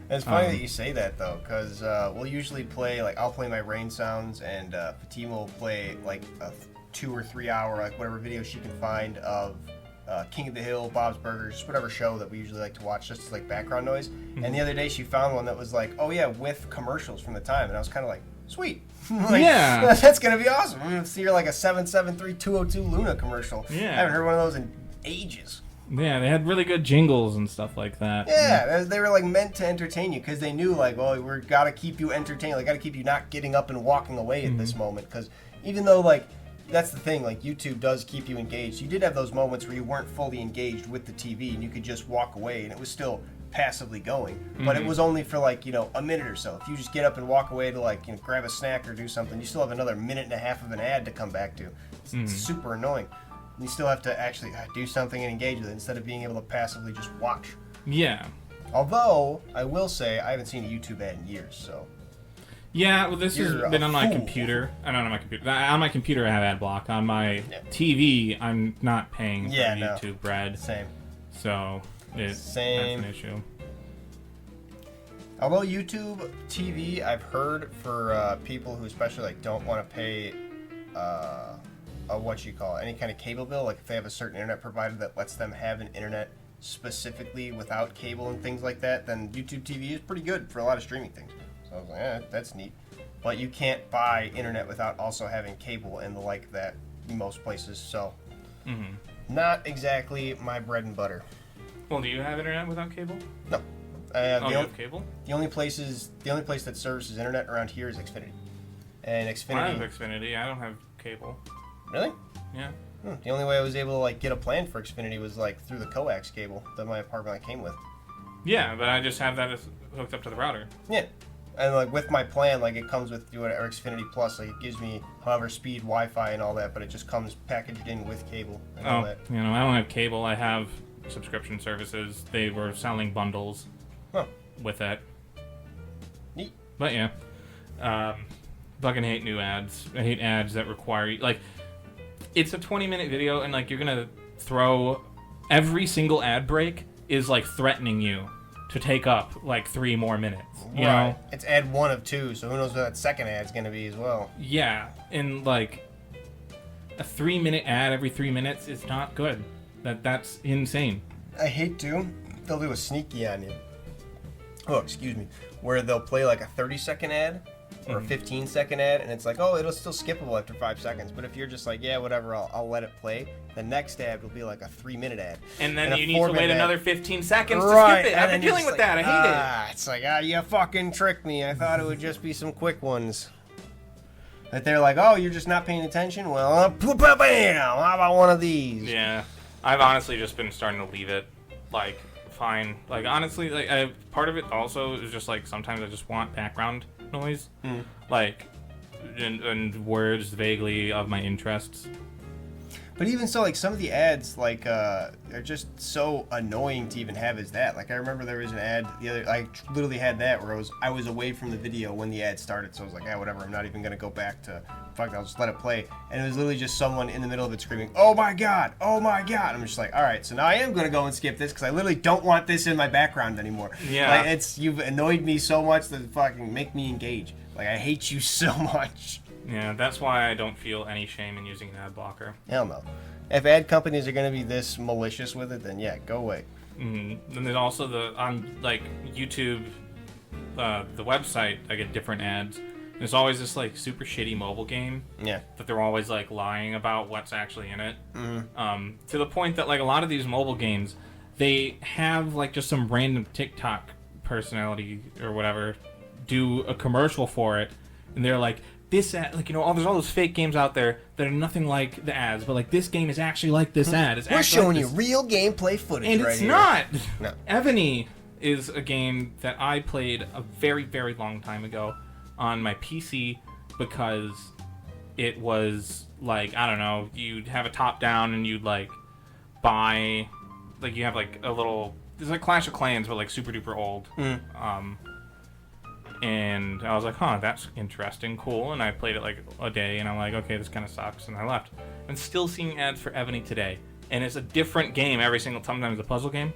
It's funny that you say that though, because we'll usually play like I'll play my rain sounds, and Fatima will play like a 2 or 3 hour like whatever video she can find of King of the Hill, Bob's Burgers, just whatever show that we usually like to watch, just as like background noise. And the other day she found one that was like, oh yeah, with commercials from the time, and I was kind of like, sweet. Like, yeah, that's gonna be awesome. I'm gonna see her like a 773-202 Luna commercial. Yeah, I haven't heard one of those in ages. Yeah, they had really good jingles and stuff like that. Yeah, they were like meant to entertain you, because they knew like, well, we're gotta keep you entertained. Like, gotta keep you not getting up and walking away at this moment. Because even though like that's the thing, like YouTube does keep you engaged. You did have those moments where you weren't fully engaged with the TV and you could just walk away, and it was still passively going. But it was only for like, you know, a minute or so. If you just get up and walk away to like, you know, grab a snack or do something, you still have another minute and a half of an ad to come back to. It's super annoying. You still have to actually do something and engage with it instead of being able to passively just watch. Yeah. Although, I will say, I haven't seen a YouTube ad in years, so... Yeah, well, this has been on my computer. I don't know, on my computer. On my computer, I have ad block. On my TV, I'm not paying for YouTube bread. Same. So, that's an issue. Although YouTube TV, I've heard for people who especially like don't want to pay... any kind of cable bill, like if they have a certain internet provider that lets them have an internet specifically without cable and things like that, then YouTube TV is pretty good for a lot of streaming things. So I was like, that's neat. But you can't buy internet without also having cable and the like that in most places, so not exactly my bread and butter. Well, do you have internet without cable? No. You have cable? The only place that services internet around here is Xfinity. And Xfinity... I have Xfinity. I don't have cable. Really? Yeah. The only way I was able to like get a plan for Xfinity was like through the coax cable that my apartment came with. Yeah, but I just have that hooked up to the router. Yeah, and like with my plan, like it comes with whatever Xfinity Plus, like it gives me however speed Wi-Fi and all that, but it just comes packaged in with cable and all that. You know, I don't have cable. I have subscription services. They were selling bundles with that. Neat. But yeah, fucking hate new ads. I hate ads that require you like. It's a 20-minute video, and like you're gonna throw every single ad break is like threatening you to take up like 3 more minutes. You know? It's ad 1 of 2, so who knows what that second ad's gonna be as well. Yeah, and like a 3-minute ad every 3 minutes is not good. That's insane. I hate to. They'll do a sneaky on you. Oh, excuse me. Where they'll play like a 30-second ad, or a 15-second ad, and it's like, oh, it'll still skippable after 5 seconds. But if you're just like, yeah, whatever, I'll let it play, the next ad will be like a 3-minute ad. And then you need to wait another 15 seconds to skip it. I've been dealing with that. I hate it. It's like, you fucking tricked me. I thought it would just be some quick ones. That they're like, oh, you're just not paying attention? Well, bam! How about one of these? Yeah. I've honestly just been starting to leave it, like, fine. Like, honestly, like, part of it also is just, like, sometimes I just want background noise. Like, and words vaguely of my interests. But even so, like, some of the ads, like, they're just so annoying to even have as that. Like, I remember there was an ad I literally had that where I was away from the video when the ad started, so I was like, yeah, whatever, I'm not even gonna go back to, fuck, I'll just let it play. And it was literally just someone in the middle of it screaming, oh my god, oh my god. I'm just like, alright, so now I am gonna go and skip this, because I literally don't want this in my background anymore. Yeah. Like, you've annoyed me so much that fucking make me engage. Like, I hate you so much. Yeah, that's why I don't feel any shame in using an ad blocker. Hell no. If ad companies are going to be this malicious with it, then yeah, go away. Mm-hmm. And there's also on like YouTube, the website, I get different ads. There's always this like super shitty mobile game. Yeah. That they're always like lying about what's actually in it. Mm-hmm. To the point that like a lot of these mobile games, they have like just some random TikTok personality or whatever do a commercial for it, and they're like, this ad, like, you know, there's all those fake games out there that are nothing like the ads, but like this game is actually like this ad. We're showing you real gameplay footage, and right it's here. not. No. Ebony is a game that I played a very, very long time ago on my PC because it was like, I don't know, you'd have a top down and you'd like buy, like you have like a little, it's like Clash of Clans but like super duper old. And I was like, huh, that's interesting, cool. And I played it like a day, and I'm like, okay, this kind of sucks, and I left. I'm still seeing ads for Ebony today, and it's a different game every single time. Sometimes it's a puzzle game,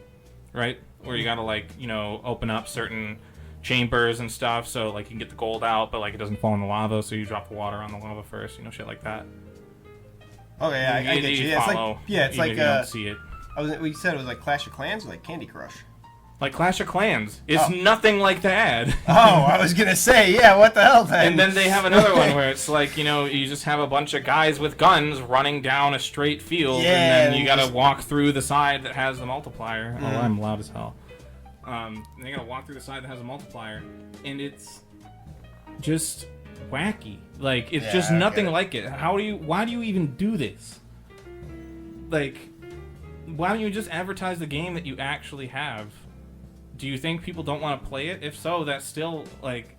right? Where you gotta like, you know, open up certain chambers and stuff, so like you can get the gold out, but like it doesn't fall in the lava, so you drop the water on the lava first, you know, shit like that. Okay, yeah, I get you. Yeah, It's like you don't see it. We said it was like Clash of Clans or like Candy Crush. Like Clash of Clans. It's nothing like the ad. Oh, I was gonna say, yeah, what the hell then? And then they have another one where it's like, you know, you just have a bunch of guys with guns running down a straight field, yeah, and then you gotta walk through the side that has the multiplier. Oh, I'm loud as hell. You gotta walk through the side that has a multiplier, and it's just wacky. Like, it's just nothing like it. Why do you even do this? Like, why don't you just advertise the game that you actually have? Do you think people don't want to play it? If so, that's still, like,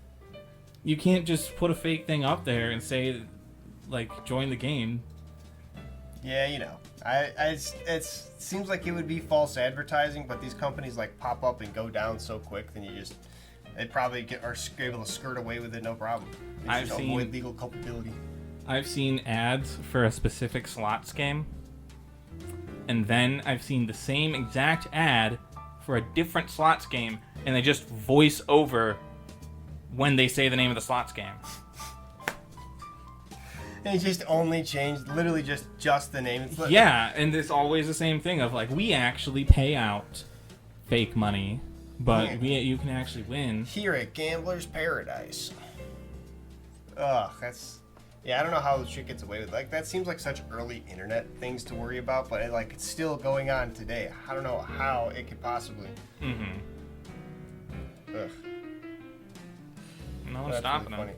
you can't just put a fake thing up there and say, like, join the game. Yeah, you know, it seems like it would be false advertising, but these companies, like, pop up and go down so quick, then they probably are able to skirt away with it, no problem. Avoid legal culpability. I've seen ads for a specific slots game, and then I've seen the same exact ad for a different slots game, and they just voice over when they say the name of the slots game. And you just only changed, literally just the name. Yeah, and it's always the same thing of like, we actually pay out fake money, but you can actually win. Here at Gambler's Paradise. Ugh, yeah, I don't know how this shit gets away with. Like, that seems like such early internet things to worry about, but it's still going on today. I don't know how it could possibly. Ugh. No one's stopping them.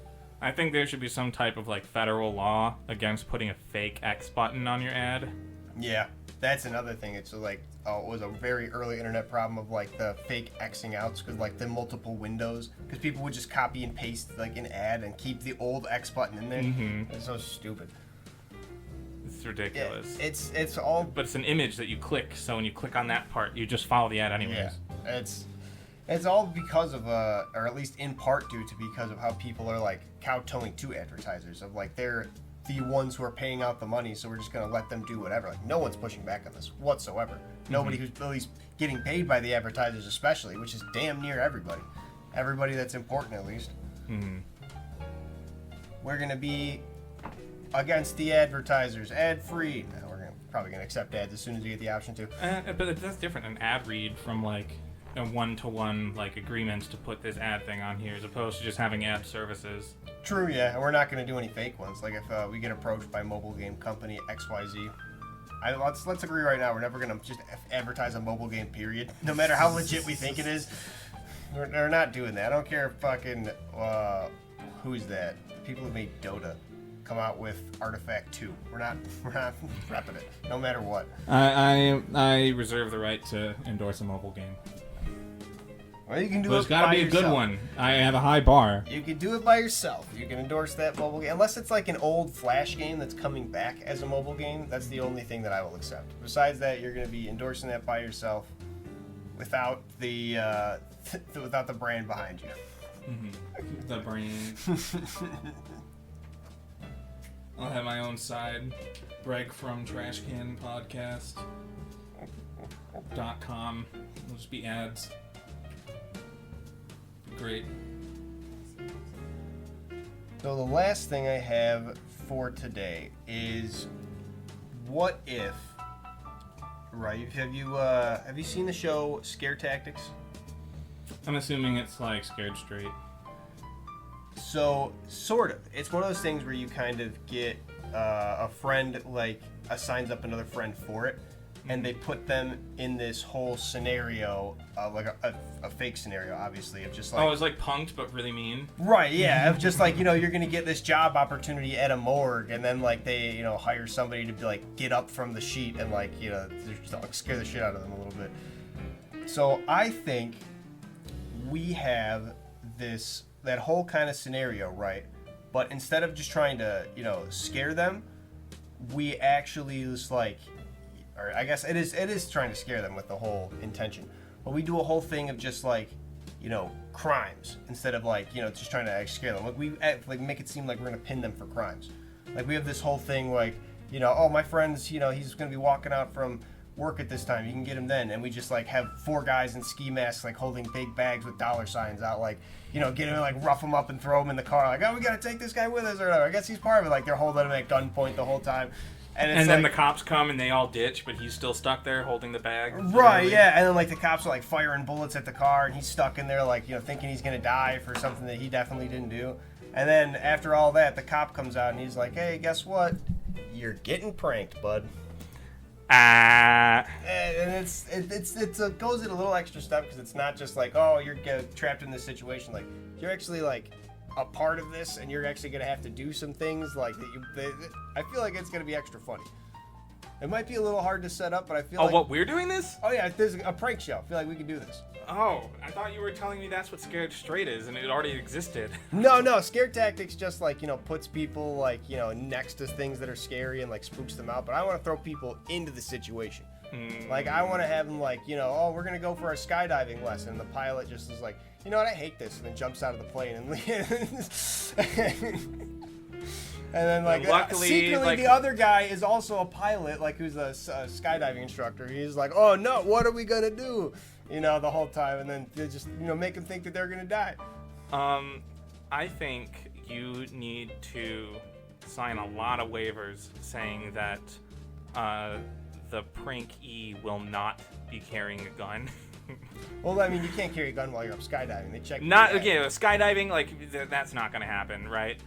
I think there should be some type of like federal law against putting a fake X button on your ad. Yeah, that's another thing. It's like, it was a very early internet problem of like the fake Xing outs because like the multiple windows, because people would just copy and paste like an ad and keep the old X button in there. It's so stupid. It's ridiculous. Yeah, it's all. But it's an image that you click, so when you click on that part, you just follow the ad anyways. Yeah, it's all because of or at least in part due to because of how people are like kowtowing to advertisers of like they're the ones who are paying out the money, so we're just going to let them do whatever. Like, no one's pushing back on this whatsoever. Nobody who's at least getting paid by the advertisers especially, which is damn near everybody. Everybody that's important, at least. We're going to be against the advertisers. Ad-free. No, we're probably going to accept ads as soon as we get the option to. But that's different. An ad read from, like, a one-to-one like agreements to put this ad thing on here, as opposed to just having ad services. True, yeah, and we're not going to do any fake ones. Like if we get approached by mobile game company XYZ, let's agree right now, we're never going to just advertise a mobile game, period. No matter how legit we think it is, we're not doing that. I don't care if fucking, who's that? People who made Dota come out with Artifact 2. We're not repping it, no matter what. I reserve the right to endorse a mobile game. Well, you can do But it it's got to by be a yourself. good one. I have a high bar. You can do it by yourself. You can endorse that mobile game. Unless it's like an old Flash game that's coming back as a mobile game, that's the only thing that I will accept. Besides that, you're going to be endorsing that by yourself without the without the brand behind you. Mm-hmm. The brand. I'll have my own side. Breg from Trashcan Podcast.com. It'll just be ads. Great. So the last thing I have for today is, what if? Right? Have you seen the show Scare Tactics? I'm assuming it's like Scared Straight. So, sort of. It's one of those things where you kind of get a friend, like, assigns up another friend for it, and they put them in this whole scenario, like a fake scenario, obviously, of just like... Oh, it's like Punk'd, but really mean. Right, yeah, of just like, you're going to get this job opportunity at a morgue, and then, like, they, hire somebody to, be like, get up from the sheet and, like, just, like, scare the shit out of them a little bit. So, I think we have that whole kind of scenario, right? But instead of just trying to, scare them, we actually just like, or I guess it is trying to scare them with the whole intention. But we do a whole thing of just like, crimes instead of like, just trying to actually scare them. Like we make it seem like we're gonna pin them for crimes. Like we have this whole thing like, oh, my friend's, he's gonna be walking out from work at this time, you can get him then, and we just like have 4 guys in ski masks like holding big bags with dollar signs out, like get him, like rough him up and throw him in the car, like, oh, we gotta take this guy with us or whatever. I guess he's part of it. Like they're holding him at gunpoint the whole time, and then the cops come and they all ditch, but he's still stuck there holding the bag. Right, yeah, and then like the cops are like firing bullets at the car, and he's stuck in there like thinking he's gonna die for something that he definitely didn't do. And then after all that, the cop comes out and he's like, hey, guess what? You're getting pranked, bud. And it goes in a little extra step because it's not just like, oh, you're trapped in this situation. Like you're actually like a part of this, and you're actually gonna have to do some things like that. I feel like it's gonna be extra funny. It might be a little hard to set up, but I feel like... Oh, what, we're doing this? Oh yeah, there's a prank show. I feel like we can do this. Oh, I thought you were telling me that's what Scared Straight is, and it already existed. No, Scare Tactics just like, puts people like, next to things that are scary and like spooks them out. But I want to throw people into the situation. Like I want to have them like, oh, we're going to go for a skydiving lesson. And the pilot just is like, you know what, I hate this. And then jumps out of the plane and and then like luckily, secretly like, the other guy is also a pilot, like who's a skydiving instructor. He's like, oh no, what are we going to do? The whole time, and then they just, make them think that they're gonna die. I think you need to sign a lot of waivers saying that the prank-e will not be carrying a gun. Well, I mean, you can't carry a gun while you're up skydiving. They check. Not again. Skydiving, like that's not gonna happen, right?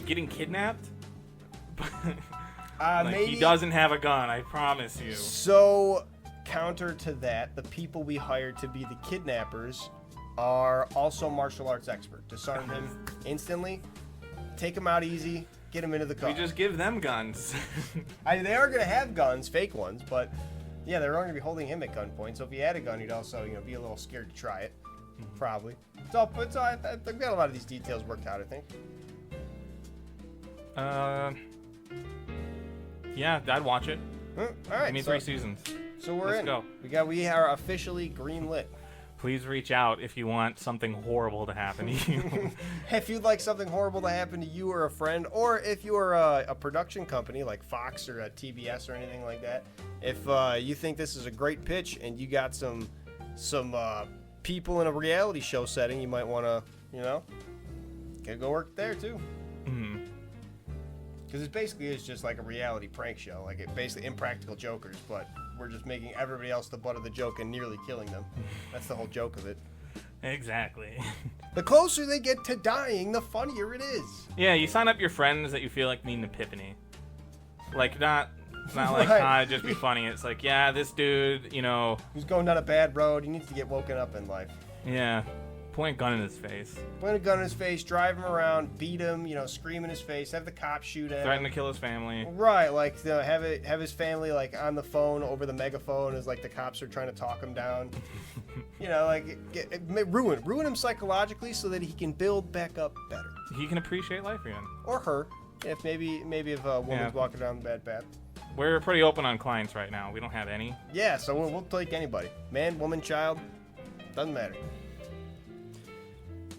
Getting kidnapped. Like, maybe he doesn't have a gun. I promise you. So. Counter to that, the people we hired to be the kidnappers are also martial arts expert. Disarm him instantly, take him out easy, get him into the car. We just give them guns. They are going to have guns, fake ones, but yeah, they're going to be holding him at gunpoint. So if he had a gun, he'd also be a little scared to try it, probably. I've got a lot of these details worked out, I think. Yeah, I'd watch it. All right, Give me 3 seasons. So we're in. Go. We are officially green lit. Please reach out if you want something horrible to happen to you. If you'd like something horrible to happen to you or a friend, or if you are a production company like Fox or a TBS or anything like that, if you think this is a great pitch and you got some people in a reality show setting, you might want to, go work there too. Because it basically is just like a reality prank show. Like it basically Impractical Jokers, but we're just making everybody else the butt of the joke and nearly killing them. That's the whole joke of it. Exactly. The closer they get to dying, the funnier it is. Yeah, you sign up your friends that you feel like need an epiphany. Like, not like, Right. just be funny. It's like, yeah, this dude, you know, Who's going down a bad road, he needs to get woken up in life. yeah, point a gun in his face. Point a gun in his face, drive him around, beat him, scream in his face, have the cops shoot at him. Threaten to kill his family. Right, like have his family like on the phone over the megaphone as like the cops are trying to talk him down. Ruin him psychologically so that he can build back up better. He can appreciate life again. Or her, if maybe if a woman's Yeah. walking down the bad path. We're pretty open on clients right now. We don't have any. Yeah, so we'll take anybody, man, woman, child, doesn't matter.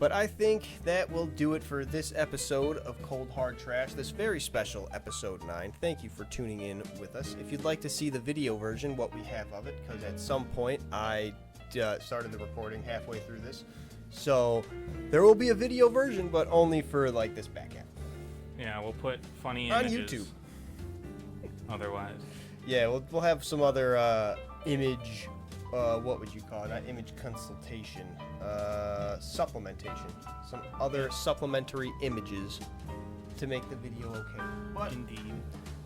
But I think that will do it for this episode of Cold Hard Trash, this very special episode 9. Thank you for tuning in with us. If you'd like to see the video version, what we have of it, because at some point I started the recording halfway through this. So there will be a video version, but only for like this back half. Yeah, we'll put funny On images. YouTube. Otherwise. Yeah, we'll have some other image, what would you call it? Not image consultation, supplementation. Some other supplementary images to make the video okay. But Indeed.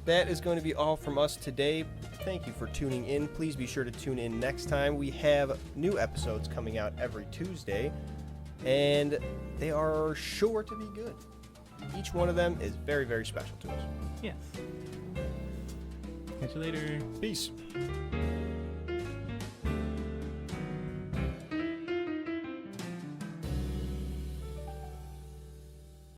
that is going to be all from us today. Thank you for tuning in. Please be sure to tune in next time. We have new episodes coming out every Tuesday, and they are sure to be good. Each one of them is very, very special to us. Yes. Catch you later. Peace.